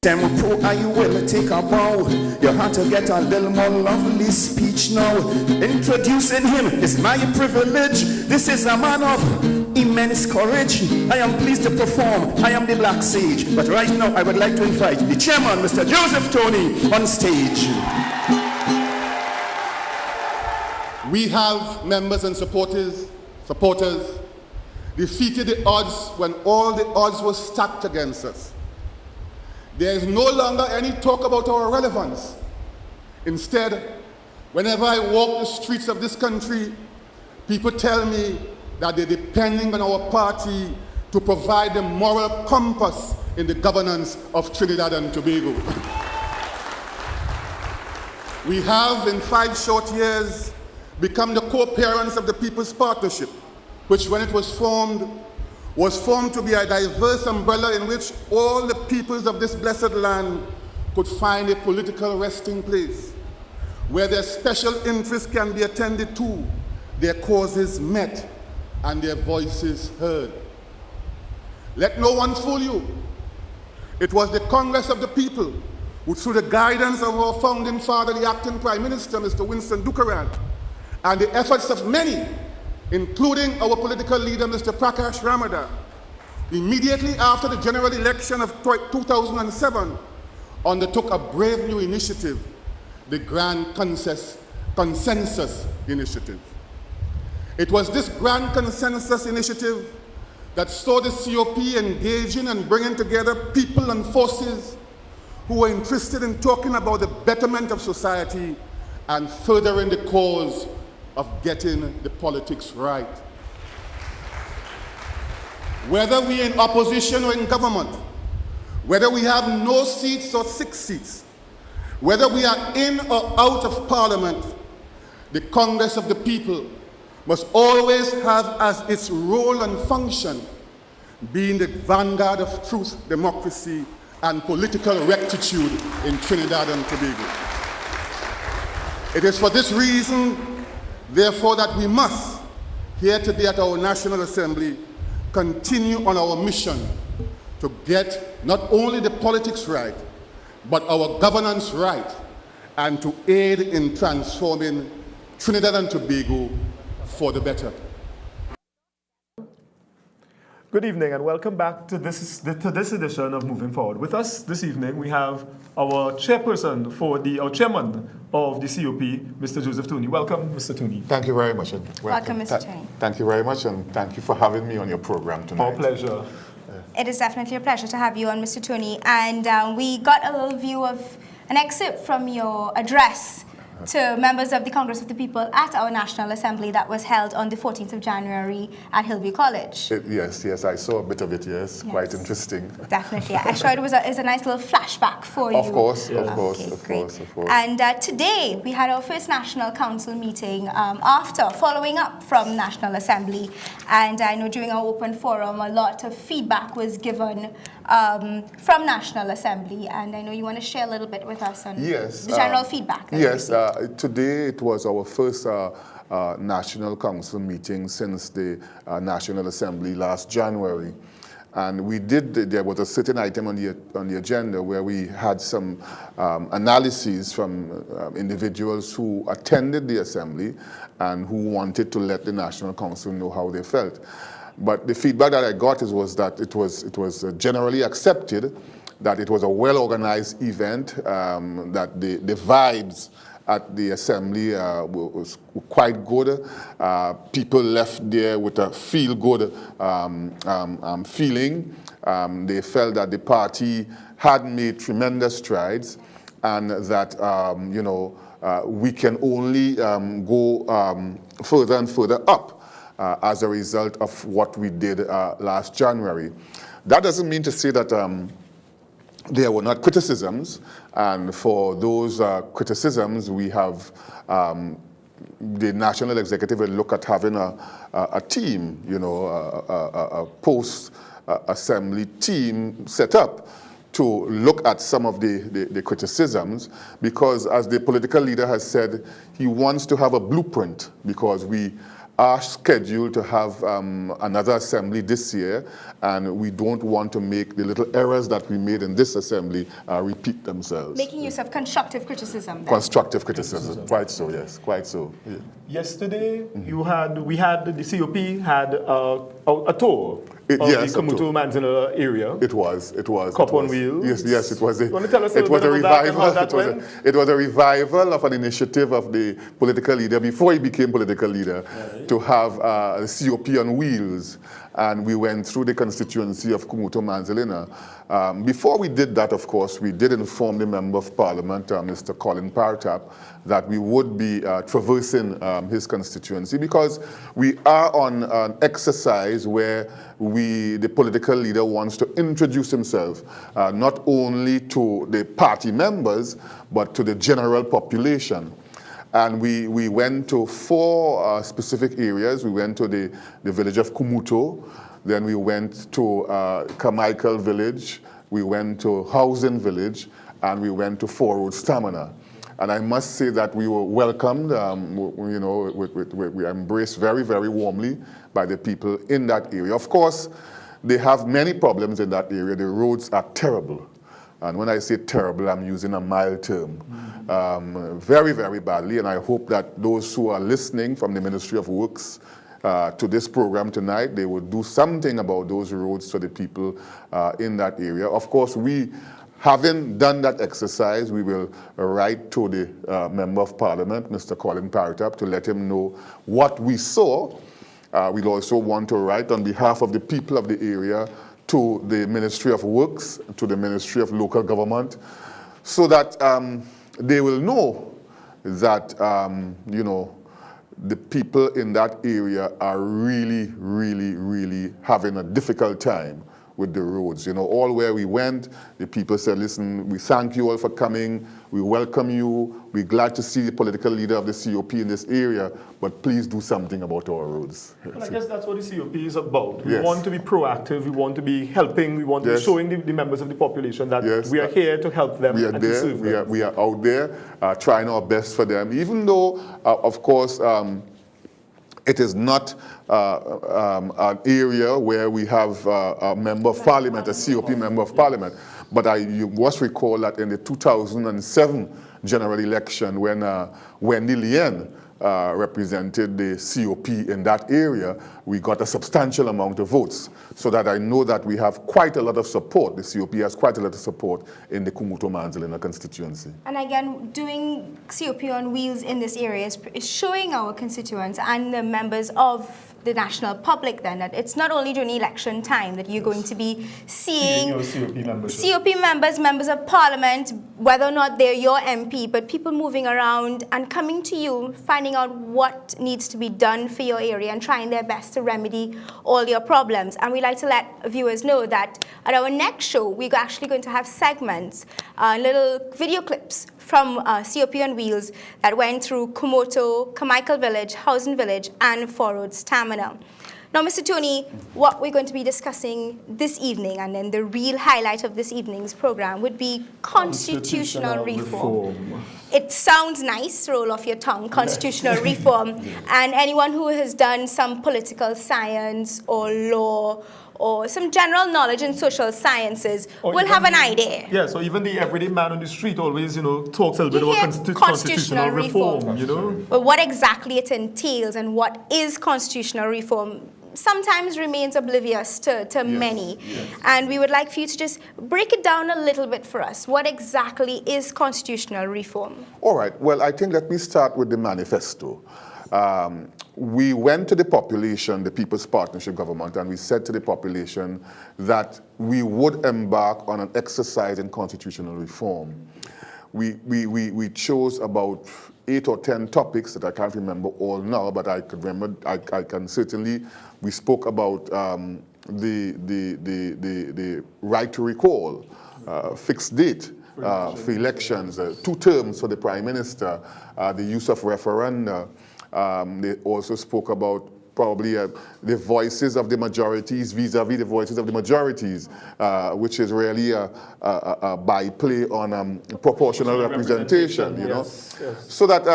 Them pro, are you will take a bow? You have to get a little more lovely speech now. Introducing him is my privilege. This is a man of immense courage. I am pleased to perform. I am the Black Sage. But right now, I would like to invite the chairman, Mr. Joseph Tony, on stage. We have members and supporters defeated the odds when all the odds were stacked against us. There is no longer any talk about our relevance. Instead, whenever I walk the streets of this country, people tell me that they're depending on our party to provide the moral compass in the governance of Trinidad and Tobago. We have, in 5 short years, become the co-parents of the People's Partnership, which, when it was formed to be a diverse umbrella in which all the peoples of this blessed land could find a political resting place, where their special interests can be attended to, their causes met, and their voices heard. Let no one fool you. It was the Congress of the People who, through the guidance of our founding father, the acting Prime Minister, Mr. Winston Dukaran, and the efforts of many, including our political leader, Mr. Prakash Ramadan, immediately after the general election of 2007, undertook a brave new initiative, the Grand Consensus Initiative. It was this Grand Consensus Initiative that saw the COP engaging and bringing together people and forces who were interested in talking about the betterment of society and furthering the cause of getting the politics right. Whether we're in opposition or in government, whether we have no seats or 6 seats, whether we are in or out of Parliament, the Congress of the People must always have as its role and function being the vanguard of truth, democracy, and political rectitude in Trinidad and Tobago. It is for this reason, therefore, that we must, here today at our National Assembly, continue on our mission to get not only the politics right, but our governance right, and to aid in transforming Trinidad and Tobago for the better. Good evening and welcome back to this edition of Moving Forward. With us this evening, we have our chairman of the COP, Mr. Joseph Tony. Welcome, Mr. Tony. Tony. Thank you very much. Welcome, Mr. Tony. Thank you very much, and thank you for having me on your program tonight. Our pleasure. It is definitely a pleasure to have you on, Mr. Tony. And we got a little view of an excerpt from your address to members of the Congress of the People at our National Assembly that was held on the 14th of January at Hillview College. Yes, I saw a bit of it, yes. Quite interesting. Definitely. I'm sure it was a nice little flashback for you. Of course. And today, we had our first National Council meeting following up from National Assembly. And I know during our open forum, a lot of feedback was given from National Assembly. And I know you want to share a little bit with us on the general feedback. Yes, today it was our first National Council meeting since the National Assembly last January. And there was a certain item on the agenda where we had some analyses from individuals who attended the Assembly and who wanted to let the National Council know how they felt. But the feedback that I got was that it was generally accepted that it was a well-organized event, that the vibes at the Assembly was quite good. People left there with a feel-good feeling. They felt that the party had made tremendous strides, and that we can only go further and further up as a result of what we did last January. That doesn't mean to say that there were not criticisms, and for those criticisms, we have the National Executive will look at having a team, a post-assembly team set up to look at some of the criticisms, because as the political leader has said, he wants to have a blueprint, because we are scheduled to have another assembly this year, and we don't want to make the little errors that we made in this assembly repeat themselves. Making use of constructive criticism. Then. Constructive criticism, quite so, yes, quite so. Yeah. Yesterday, we had the COP had a tour of Yes, the Kamuto Manzanilla area. It was. Cop on Wheels. Yes, it was. You want to tell us a little bit about that and how that went? It was a revival of an initiative of the political leader before he became political leader, to have a COP on wheels. And we went through the constituency of Kamuto Manzanilla. Before we did that, of course, we did inform the Member of Parliament, Mr. Colin Partap, that we would be traversing his constituency, because we are on an exercise where the political leader wants to introduce himself not only to the party members, but to the general population. And we went to 4 specific areas. We went to the village of Kamuto, then we went to Carmichael village, we went to Housing village, and we went to 4 Roads Stamina. And I must say that we were welcomed, we were embraced very, very warmly by the people in that area. Of course, they have many problems in that area. The roads are terrible. And when I say terrible, I'm using a mild term. Very, very badly. And I hope that those who are listening from the Ministry of Works to this program tonight, they will do something about those roads for the people in that area. Of course, having done that exercise, we will write to the Member of Parliament, Mr. Colin Partap, to let him know what we saw. We'll also want to write on behalf of the people of the area to the Ministry of Works, to the Ministry of Local Government, so that they will know that, the people in that area are really, really, really having a difficult time with the roads. All where we went, the people said, listen, we thank you all for coming, we welcome you, we're glad to see the political leader of the COP in this area, but please do something about our roads. Well, I guess that's what the COP is about. We Yes. want to be proactive, we want to be helping, we want to be Yes. showing the members of the population that Yes. we are here to help them We are and to there, serve them. we are out there trying our best for them, even though, of course, it is not an area where we have a member of parliament, a COP member of parliament. But you must recall that in the 2007 general election, when Wendy Lien represented the COP in that area, we got a substantial amount of votes. So that I know that we have quite a lot of support. The COP has quite a lot of support in the Kamuto Manzanilla constituency. And again, doing COP on wheels in this area is showing our constituents and the members of the national public then that it's not only during election time that you're going to be seeing COP members, members of parliament, whether or not they're your MP, but people moving around and coming to you, finding out what needs to be done for your area and trying their best to remedy all your problems. And we like to let viewers know that at our next show, we're actually going to have segments, little video clips from COP on Wheels that went through Kamuto, Carmichael Village, Housing Village, and 4 Roads Stamina. Now, Mr. Tony, what we're going to be discussing this evening, and then the real highlight of this evening's program, would be constitutional reform. It sounds nice, roll off your tongue, constitutional reform. And anyone who has done some political science or law or some general knowledge in social sciences will have an idea. Yeah, so even the everyday man on the street always, talks a little bit about constitutional reform, But what exactly it entails and what is constitutional reform sometimes remains oblivious to many. Yes. And we would like for you to just break it down a little bit for us. What exactly is constitutional reform? All right, well, I think let me start with the manifesto. We went to the population, the People's Partnership Government, and we said to the population that we would embark on an exercise in constitutional reform. We chose about 8 or 10 topics that I can't remember all now, but I could remember, I can certainly, we spoke about the right to recall, fixed date for elections, 2 terms for the Prime Minister, the use of referenda. They also spoke about probably the voices of the majorities vis-a-vis the voices of the majorities, which is really a byplay on proportional representation, you know. Yes, yes. So that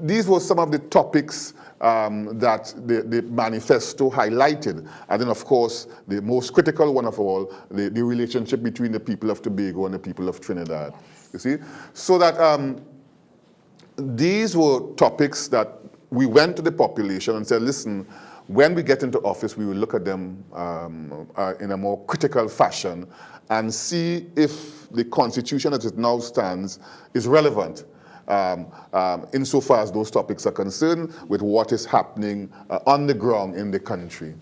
these were some of the topics that the manifesto highlighted. And then, of course, the most critical one of all, the relationship between the people of Tobago and the people of Trinidad. You see? So that these were topics that we went to the population and said, listen, when we get into office, we will look at them in a more critical fashion and see if the Constitution as it now stands is relevant. Insofar as those topics are concerned with what is happening on the ground in the country.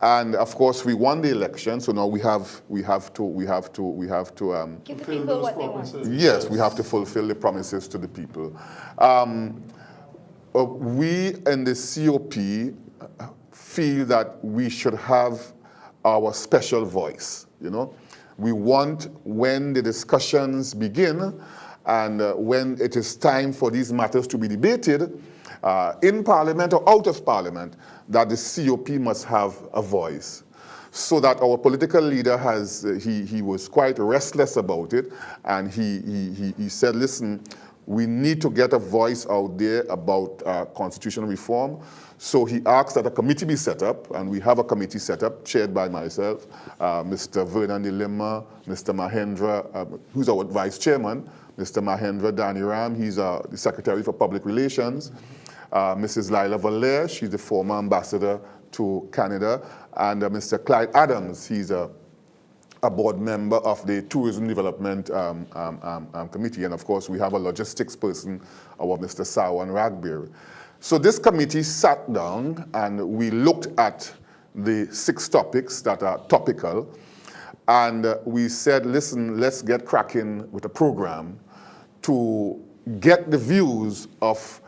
And of course, we won the election, so now we have to Give the people what they want. yes, we have to fulfill the promises to the people. We in the COP feel that we should have our special voice, you know. We want, when the discussions begin and when it is time for these matters to be debated, in Parliament or out of Parliament, that the COP must have a voice. So that our political leader he was quite restless about it, and he said, listen, we need to get a voice out there about constitutional reform. So he asked that a committee be set up, and we have a committee set up, chaired by myself, Mr. Vernon de Lima, Mr. Mahendra, who's our vice chairman, Mr. Mahendra Daniram, he's the Secretary for Public Relations, Mrs. Lila Valère, she's the former ambassador to Canada, and Mr. Clyde Adams, he's a board member of the Tourism Development Committee, and of course we have a logistics person, our Mr. Sawan Ragbeer. So this committee sat down and we looked at the 6 topics that are topical, and we said, listen, let's get cracking with a program to get the views of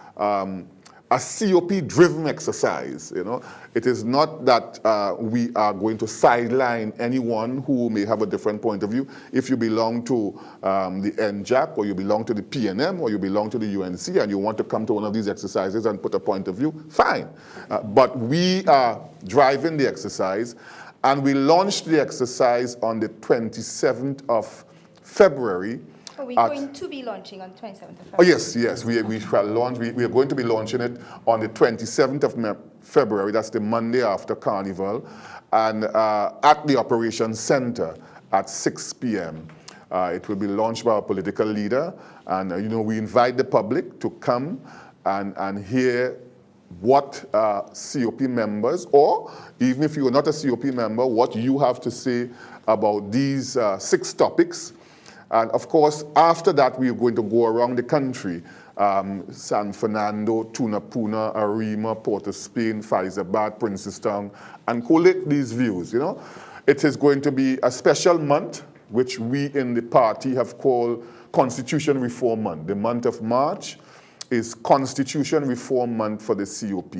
a COP-driven exercise, you know. It is not that we are going to sideline anyone who may have a different point of view. If you belong to the NJAC, or you belong to the PNM, or you belong to the UNC, and you want to come to one of these exercises and put a point of view, fine. But we are driving the exercise, and we launched the exercise on the 27th of February. Are we going to be launching on 27th of February? Oh, yes, we shall launch. We are going to be launching it on the 27th of February. That's the Monday after Carnival, and at the Operations Center at 6 p.m. It will be launched by a political leader, and you know, we invite the public to come and hear what COP members, or even if you are not a COP member, what you have to say about these 6 topics. And of course, after that, we are going to go around the country, San Fernando, Tunapuna, Arima, Port of Spain, Faizabad, Princestown, and collate these views, you know. It is going to be a special month, which we in the party have called Constitution Reform Month. The month of March is Constitution Reform Month for the COP,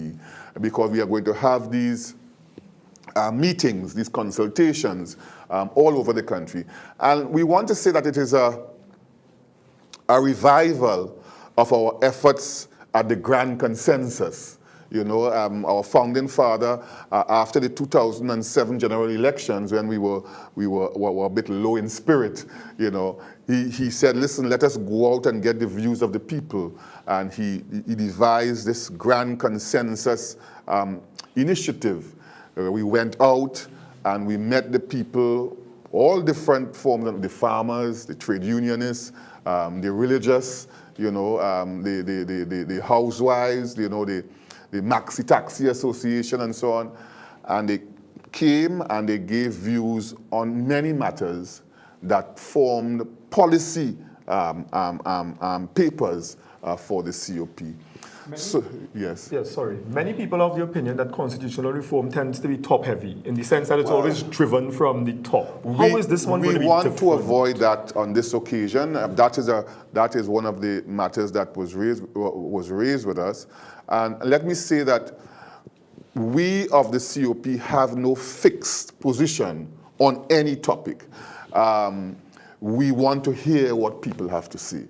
because we are going to have these meetings, these consultations, all over the country. And we want to say that it is a revival of our efforts at the grand consensus. You know, our founding father, after the 2007 general elections, when we were a bit low in spirit, you know, he said, listen, let us go out and get the views of the people. And he devised this grand consensus initiative. We went out and we met the people, all different forms, the farmers, the trade unionists, the religious, you know, the housewives, you know, the Maxi Taxi Association and so on. And they came and they gave views on many matters that formed policy papers for the COP. So, yes. Yes, sorry. Many people have the opinion that constitutional reform tends to be top-heavy, in the sense that it's always driven from the top. How is this one going to be different? We want to avoid that on this occasion. That is one of the matters that was raised with us. And let me say that we of the COP have no fixed position on any topic. We want to hear what people have to say.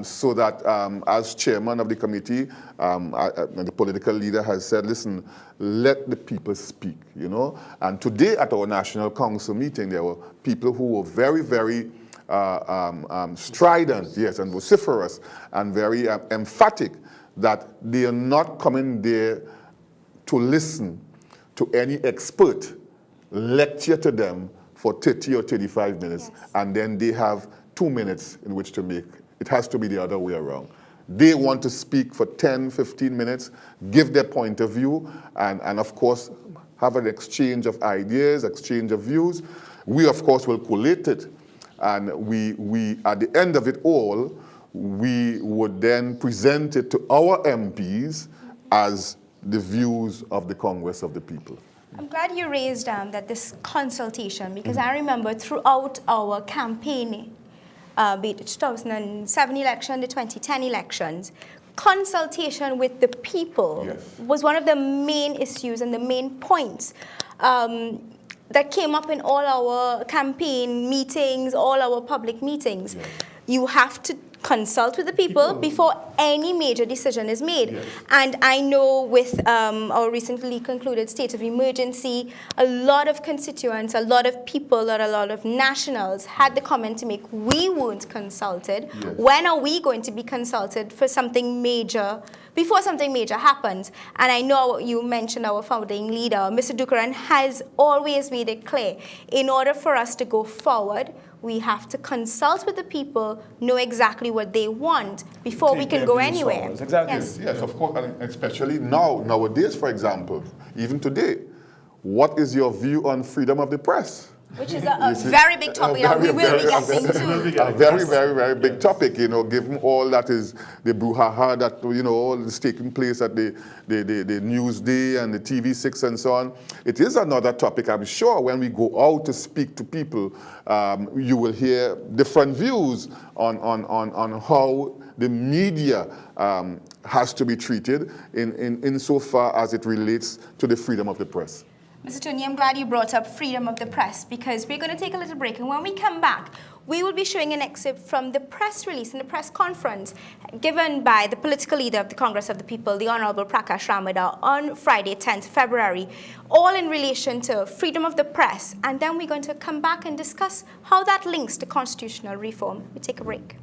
so that as chairman of the committee, the political leader has said, listen, let the people speak, you know. And today at our National Council meeting, there were people who were very, very strident, yes, and vociferous, and very emphatic that they are not coming there to listen to any expert lecture to them for 30 or 35 minutes, yes, and then they have 2 minutes in which to make. It has to be the other way around. They want to speak for 10, 15 minutes, give their point of view, and of course, have an exchange of ideas, exchange of views. We, of course, will collate it, and we at the end of it all, we would then present it to our MPs as the views of the Congress of the People. I'm glad you raised that this consultation, because I remember throughout our campaign, be it the 2007 election, the 2010 elections, consultation with the people, yes, was one of the main issues and the main points that came up in all our campaign meetings, all our public meetings. Yes. You have to consult with the people before any major decision is made. Yes. And I know with our recently concluded state of emergency, a lot of constituents, a lot of people, a lot of nationals had the comment to make, we weren't consulted. Yes. When are we going to be consulted for something major, before something major happens? And I know you mentioned our founding leader, Mr. Dukaran, has always made it clear, in order for us to go forward, we have to consult with the people, know exactly what they want before we can go anywhere. Exactly. Yes. Yes, of course, and especially nowadays, for example, even today, what is your view on freedom of the press? Which is a very big topic that we will be getting to. A very, very, very big topic, you know, given all that is the brouhaha that, you know, all is taking place at the Newsday and the TV6 and so on. It is another topic, I'm sure, when we go out to speak to people, you will hear different views on how the media has to be treated insofar as it relates to the freedom of the press. Mr. Tooney, I'm glad you brought up freedom of the press, because we're going to take a little break, and when we come back, we will be showing an excerpt from the press release and the press conference given by the political leader of the Congress of the People, the Honorable Prakash Ramada, on Friday, 10th February, all in relation to freedom of the press, and then we're going to come back and discuss how that links to constitutional reform. We take a break.